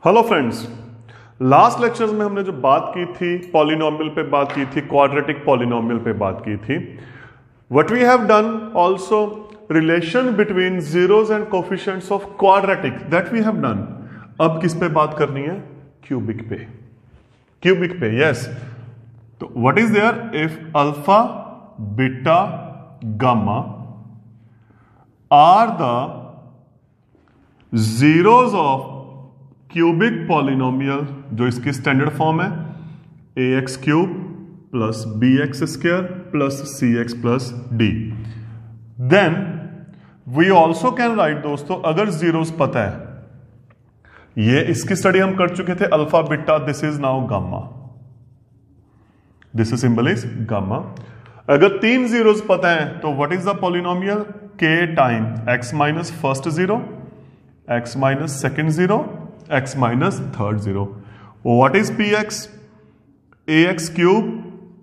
Hello friends, last lectures में हमने जो बात की थी पॉलिनोमियल पे बात की थी, क्वाड्रेटिक पॉलिनोमियल पे बात की थी. What we have done also relation between zeros and coefficients of quadratic, that we have done. अब किस पे बात करनी है? क्यूबिक पे. क्यूबिक पे, यस. तो what is there? If alpha beta gamma are the zeros of cubic polynomial, जो इसकी स्टैंडर्ड फॉर्म है a x cube plus b x square plus c x plus d, then we also can write दोस्तों, अगर zeros पता है, ये इसकी study हम कर चुके थे, alpha beta, this is now gamma, this is symbol is gamma. अगर तीन जीरोस पता है तो व्हाट इज द पॉलिनोमियल? के time x minus first zero, x minus second zero, x minus third zero. What is px? ax cube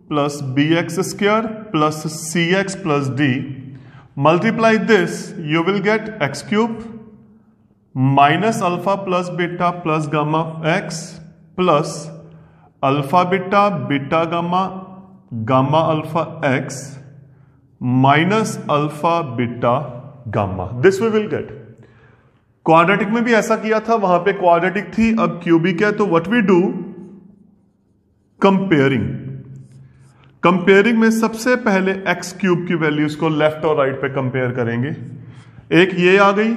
plus bx square plus cx plus d. Multiply this, you will get x cube minus alpha plus beta plus gamma x plus alpha beta beta gamma gamma alpha x minus alpha beta gamma. This we will get. Quadratic में भी ऐसा किया था, वहां पे quadratic थी, अब cubic है. तो what we do? Comparing. Comparing में सबसे पहले एक्स क्यूब की वैल्यूज को लेफ्ट और राइट पे कंपेयर करेंगे. एक ये आ गई,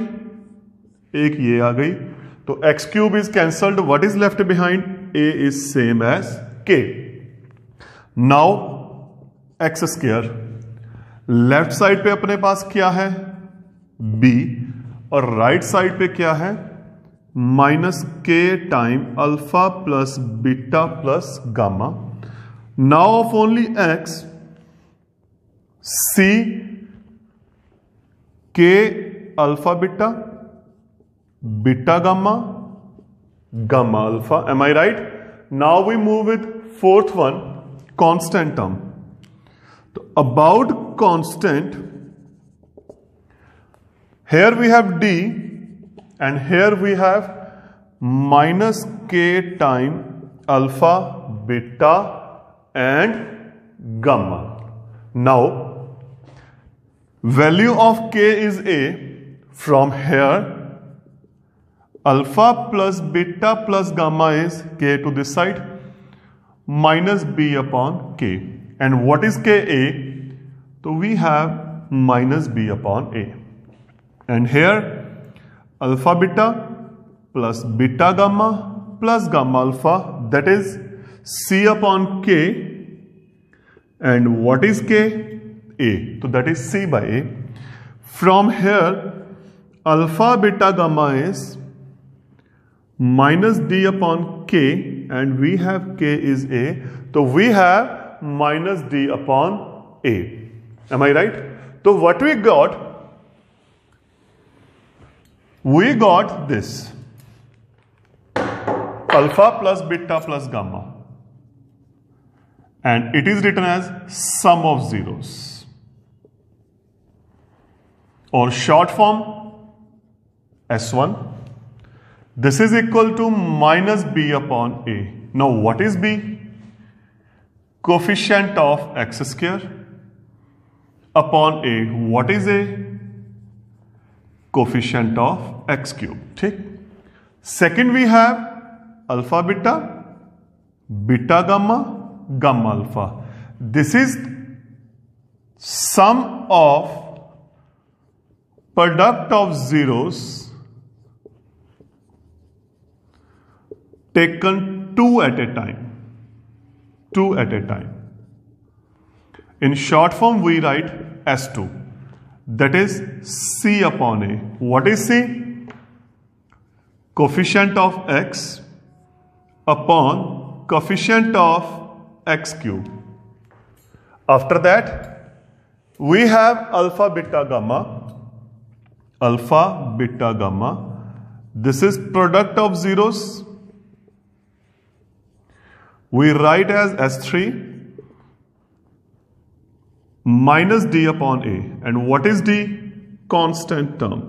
एक ये आ गई, तो x cube is cancelled. What is left behind? A is same as k. Now x square, left side पे अपने पास क्या है? बी, और राइट साइड पे क्या है? Minus k time alpha plus beta plus gamma. Now of only x, c k alpha beta, beta gamma, gamma alpha. Am I right? Now we move with fourth one, constant term. तो about constant, here we have d and here we have minus k time alpha, beta and gamma. Now value of k is a. From here alpha plus beta plus gamma is k to this side minus b upon k. And what is ka? So we have minus b upon a. And here alpha beta plus beta gamma plus gamma alpha, that is c upon k. And what is k? A. So that is c by a. From here alpha beta gamma is minus d upon k, and we have k is a, so we have minus d upon a. Am I right? So what we got? We got this alpha plus beta plus gamma, and it is written as sum of zeros, or short form S1. This is equal to minus b upon a. Now what is b? Coefficient of x square upon a. What is a? Coefficient of x cube. ठीक. Second we have alpha beta, beta gamma, gamma alpha. This is sum of product of zeros taken two at a time. Two at a time. In short form we write S2. That is c upon a. What is c? Coefficient of x upon coefficient of x cube. After that we have alpha beta gamma. Alpha beta gamma, this is product of zeros. We write as S3 minus d upon a. And what is d? Constant term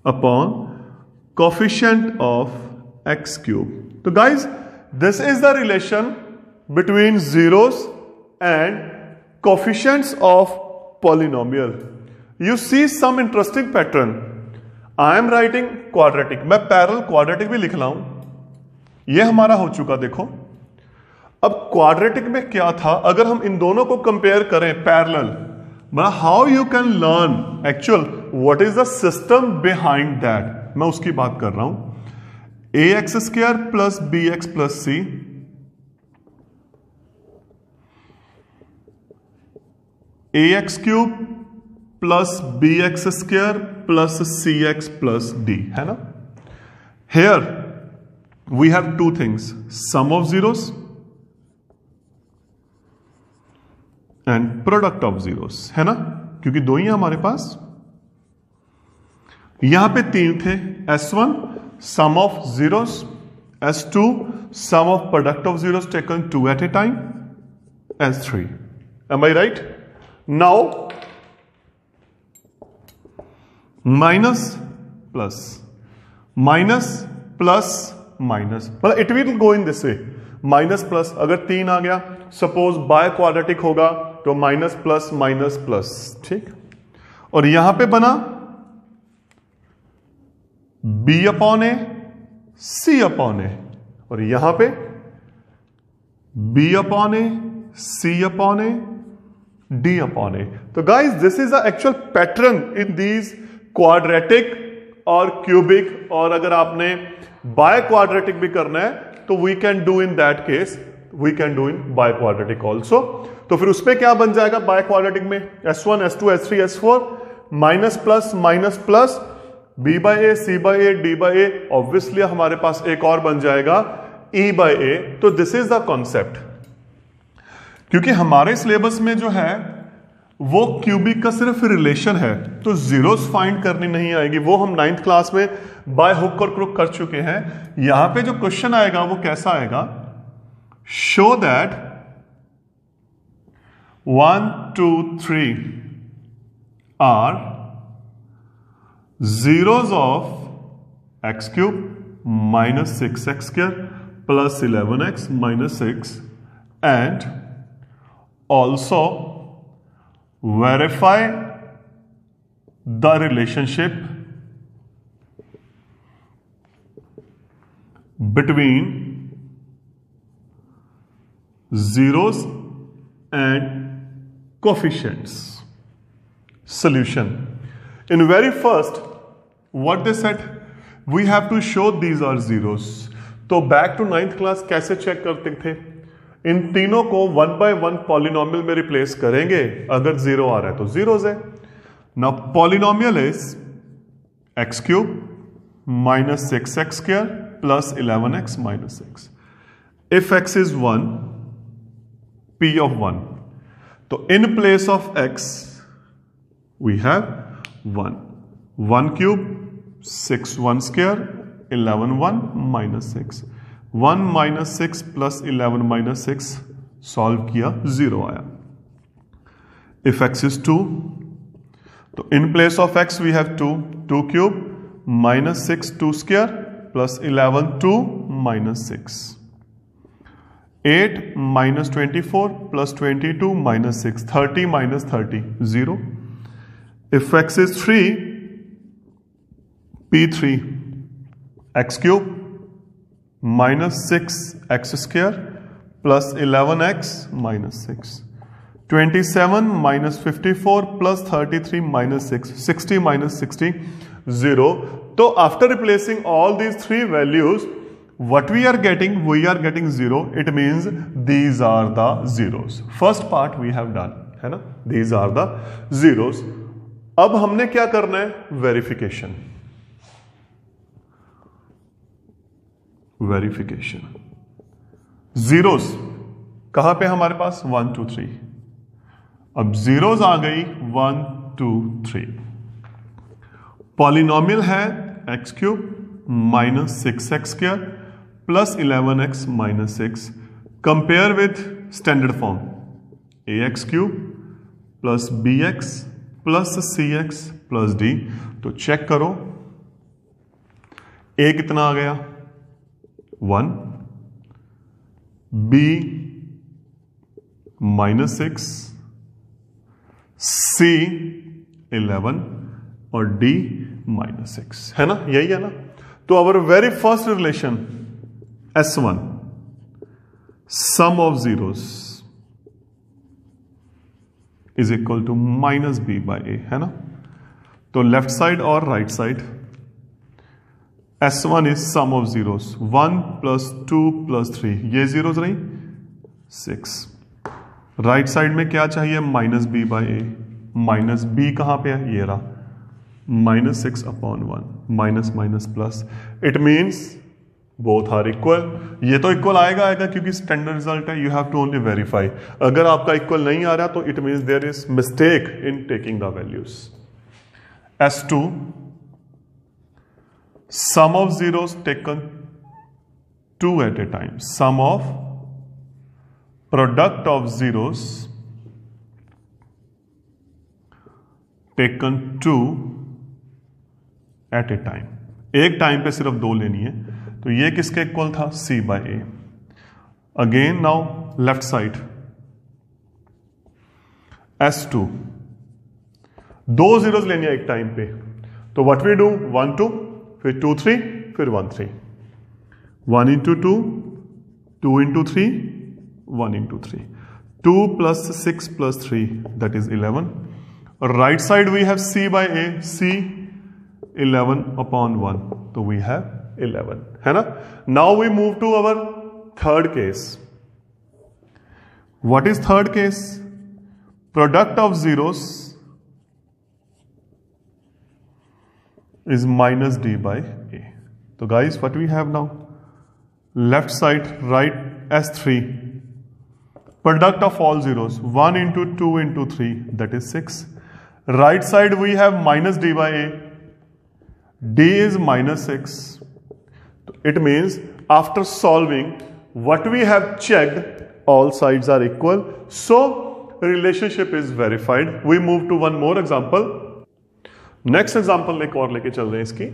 upon coefficient of x cube. So guys, this is the relation between zeros and coefficients of polynomial. You see some interesting pattern. I am writing quadratic, मैं parallel quadratic भी लिख रहा हूं, ये हमारा हो चुका देखो। अब क्वाड्रेटिक में क्या था, अगर हम इन दोनों को कंपेयर करें parallel, how you can learn actual what is the system behind that, मैं उसकी बात कर रहा हूं। A x square plus b x plus c, a x cube plus b x square plus c x plus d, है ना। Here we have two things, sum of zeros and product of zeros, है ना, क्योंकि दो ही है हमारे पास। यहां पे तीन थे, S1 sum of zeros, S2 sum of product of zeros taken two at a time, S3, am I right. Now minus plus minus plus minus, मतलब it will go in this way, minus plus, अगर तीन आ गया suppose by quadratic होगा तो minus plus minus plus, ठीक। और यहां पे बना b upon a c upon a, और यहां पे b upon a c upon a d upon a. तो guys this is the actual pattern in these quadratic और क्यूबिक, और अगर आपने बाय क्वाड्रेटिक भी करना है तो we can do in that case, we can do in biquadratic also. तो फिर उसमें क्या बन जाएगा बाय क्वाड्रेटिक में, S1 S2 S3 S4 minus plus b by A C by A D by A, obviously हमारे पास एक और बन जाएगा e बाय ए। तो दिस इज द कॉन्सेप्ट। क्योंकि हमारे सिलेबस में जो है वो क्यूबिक का सिर्फ रिलेशन है, तो जीरोस फाइंड करनी नहीं आएगी, वो हम 9th क्लास में बाय हुक और क्रुक कर चुके हैं। यहां पे जो क्वेश्चन आएगा वो कैसा आएगा, show that 1 2 3 are zeros of x cube minus 6x square plus 11x minus 6, and also verify the relationship between zeros and coefficients. Solution. In very first, what they said, we have to show these are zeros. तो back to 9th class कैसे check करते थे, इन तीनों को 1 by 1 polynomial में replace करेंगे, अगर zero आ रहा है तो जीरोस है। Now polynomial is x cube minus 6x square plus 11x minus 6। If x is 1, p of 1, तो in place of x we have 1 cube 6 1 square 11 1 minus 6, 1 minus 6 plus 11 minus 6 solve किया, 0 आया। If x is 2, तो in place of x we have 2 cube minus 6 2 square plus 11 2 minus 6, 8 minus 24 plus 22 minus 6, 30 minus 30 0। If x is 3, p3 x cube minus 6x square plus 11x minus 6, 27 minus 54 plus 33 minus 6, 60 minus 60 0। तो after replacing all these three values, what we are getting 0. It means these are the zeros. First part we have done, है ना, these are the zeros। अब हमने क्या करना है, verification. Zeros कहां पे हमारे पास 1 2 3, अब जीरोस आ गई 1 2 3। पॉलिनोमियल है x cube minus 6x square plus 11x minus 6, compare with standard form ax cube plus bx plus cx plus d। तो चेक करो, ए कितना आ गया 1, बी -6, सी 11 और डी -6, है ना, यही है ना। तो our very first relation S1 sum of zeros is equal to -b by a, है ना। तो लेफ्ट साइड और right side S1 is sum of zeros 1 + 2 + 3, ये जीरोस रही 6। राइट साइड में क्या चाहिए -b बाय a, -b कहां पे है, ये रहा -6/1, minus minus plus, it means both are equal. ये तो इक्वल आएगा क्योंकि स्टैंडर्ड रिजल्ट है, you have to only verify. अगर आपका इक्वल नहीं आ रहा तो it means there is mistake in taking the values. S2 sum of zeros taken 2 at a time, sum of product of zeros taken 2 at a time, एक time पे सिर्फ 2 लेनी है। तो ये किसके इक्वल था, C by A। Again now left side S2 2 zeros लेनी है एक टाइम पे, तो व्हाट वी डू 1 2 फिर 2 3 फिर 1 3, 1 into 2 2 into 3 1 into 3, 2 + 6 + 3 that is 11। और right side we have C by A, C 11/1, तो वी हैव 11, है ना। Now we move to our third case. What is third case, product of zeros is -d by a। तो guys what we have now, left side right S3 product of all zeros 1 into 2 into 3 that is 6। right side we have -d by a, d is -6। it means after solving what we have checked all sides are equal, so relationship is verified। we move to one more example। Next example एक और लेके चल रहे हैं इसकी।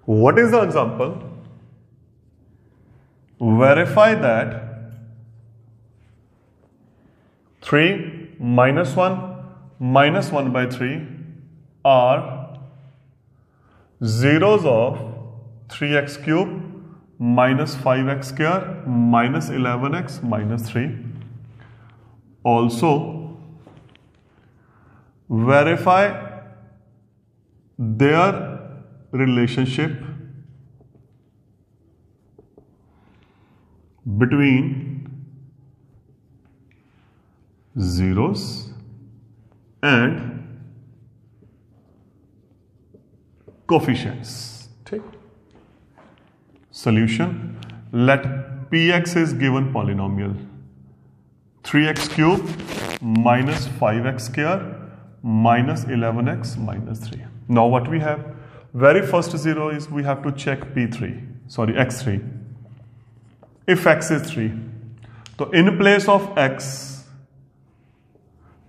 What is the example, verify that 3 -1 -1/3 are zeros of 3x³ -5x² -11x -3। also verify their relationship between zeros and coefficients। ठीक, solution, let px is given polynomial 3x³ -5x² -11x -3। now what we have, very first zero is we have to check x3। if x is 3, so in place of x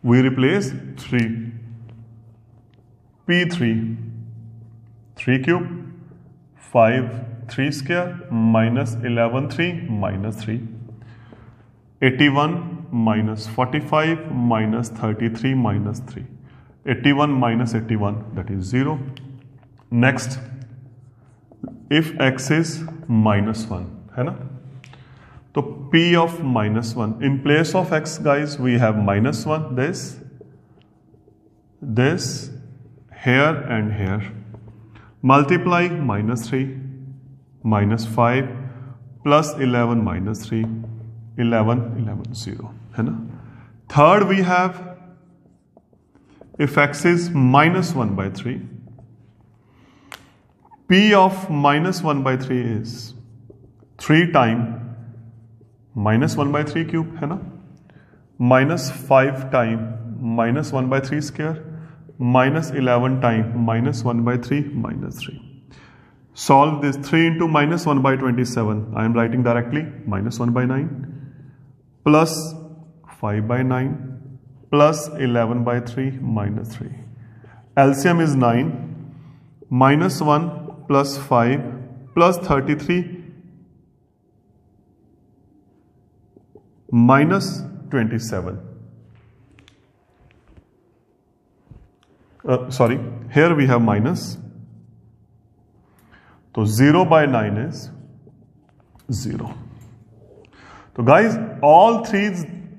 we replace 3, p3 3³ 5 3 square -11 3 -3, 81 -45 -33 -3, 81 -81 that is 0। next if x is -1, है ना, तो p of -1 in place of x guys we have -1, this here and here, multiply -3 -5 plus 11 -3 11 11 0, है ना। third we have if x is -1/3, p of -1/3 is 3 times -1/3 cube, है ना, -5 times -1/3 square -11 times -1/3 -3। solve this, 3 into -1/27, I am writing directly -1/9 plus 5 by 9 plus 11 by 3 minus 3. LCM is 9 minus 1 plus 5 plus 33 minus 27. Sorry, here we have minus. So 0 by 9 is 0. So guys, all three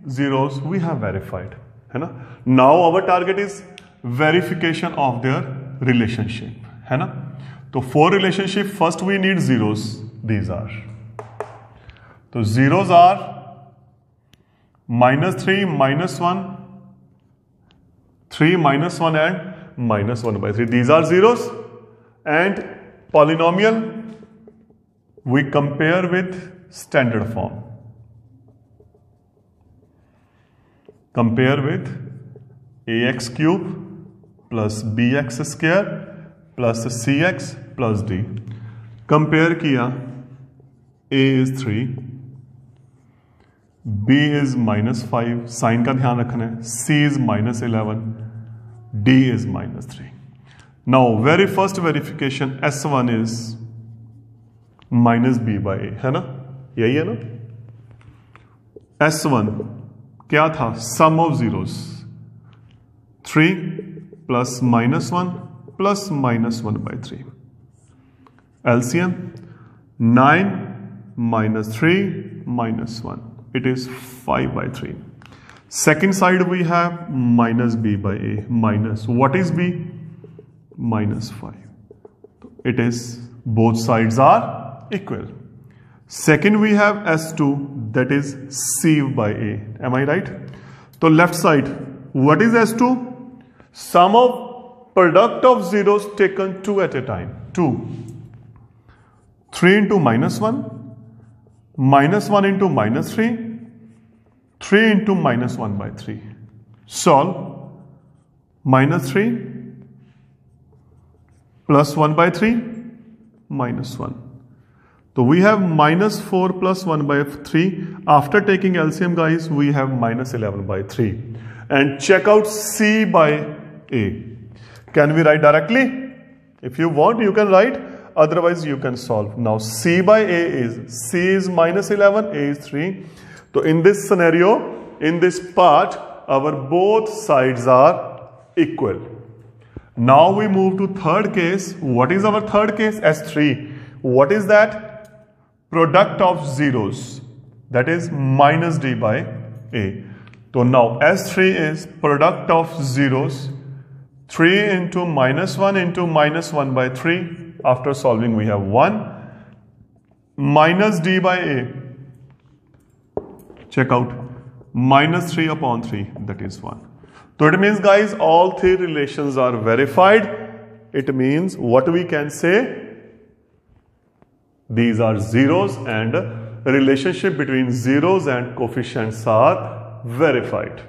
zeros we have verified. है ना? Now our target is verification of their relationship. है ना? तो for relationship first we need zeros. These are. So zeros are minus 3, minus 1, 3 minus 1 and minus 1 by 3. These are zeros. And polynomial we compare with standard form. Compare with ax cube plus bx square plus cx plus d. Compare किया, a is 3, b is minus 5, sign का ध्यान रखना है, c is minus 11, d is minus 3. Now very first verification s1 is minus b by a, है ना? यही है ना? s1 क्या था? Sum of zeros 3 plus minus 1 plus minus 1 by 3. LCM 9 minus 3 minus 1. It is 5 by 3. Second side we have minus b by a minus. What is b? Minus 5. It is both sides are equal. Second we have S2, that is C by A. Am I right? So left side, what is S2? Sum of product of zeros taken 2 at a time. 2. 3 into minus 1, minus 1 into minus 3, 3 into minus 1 by 3. Solve. Minus 3 plus 1 by 3 minus 1. So we have minus 4 plus 1 by 3. After taking LCM guys, we have minus 11 by 3. And check out C by A. Can we write directly? If you want, you can write. Otherwise, you can solve. Now C by A is, C is minus 11, A is 3. So in this scenario, in this part, our both sides are equal. Now we move to third case. What is our third case? S3. What is that? Product of zeros, that is minus d by a. So now S3 is product of zeros, 3 into minus 1 into minus 1 by 3. After solving we have 1 minus d by a. Check out, minus 3 upon 3, that is 1. So it means guys, all three relations are verified. It means what we can say, these are zeros and relationship between zeros and coefficients are verified.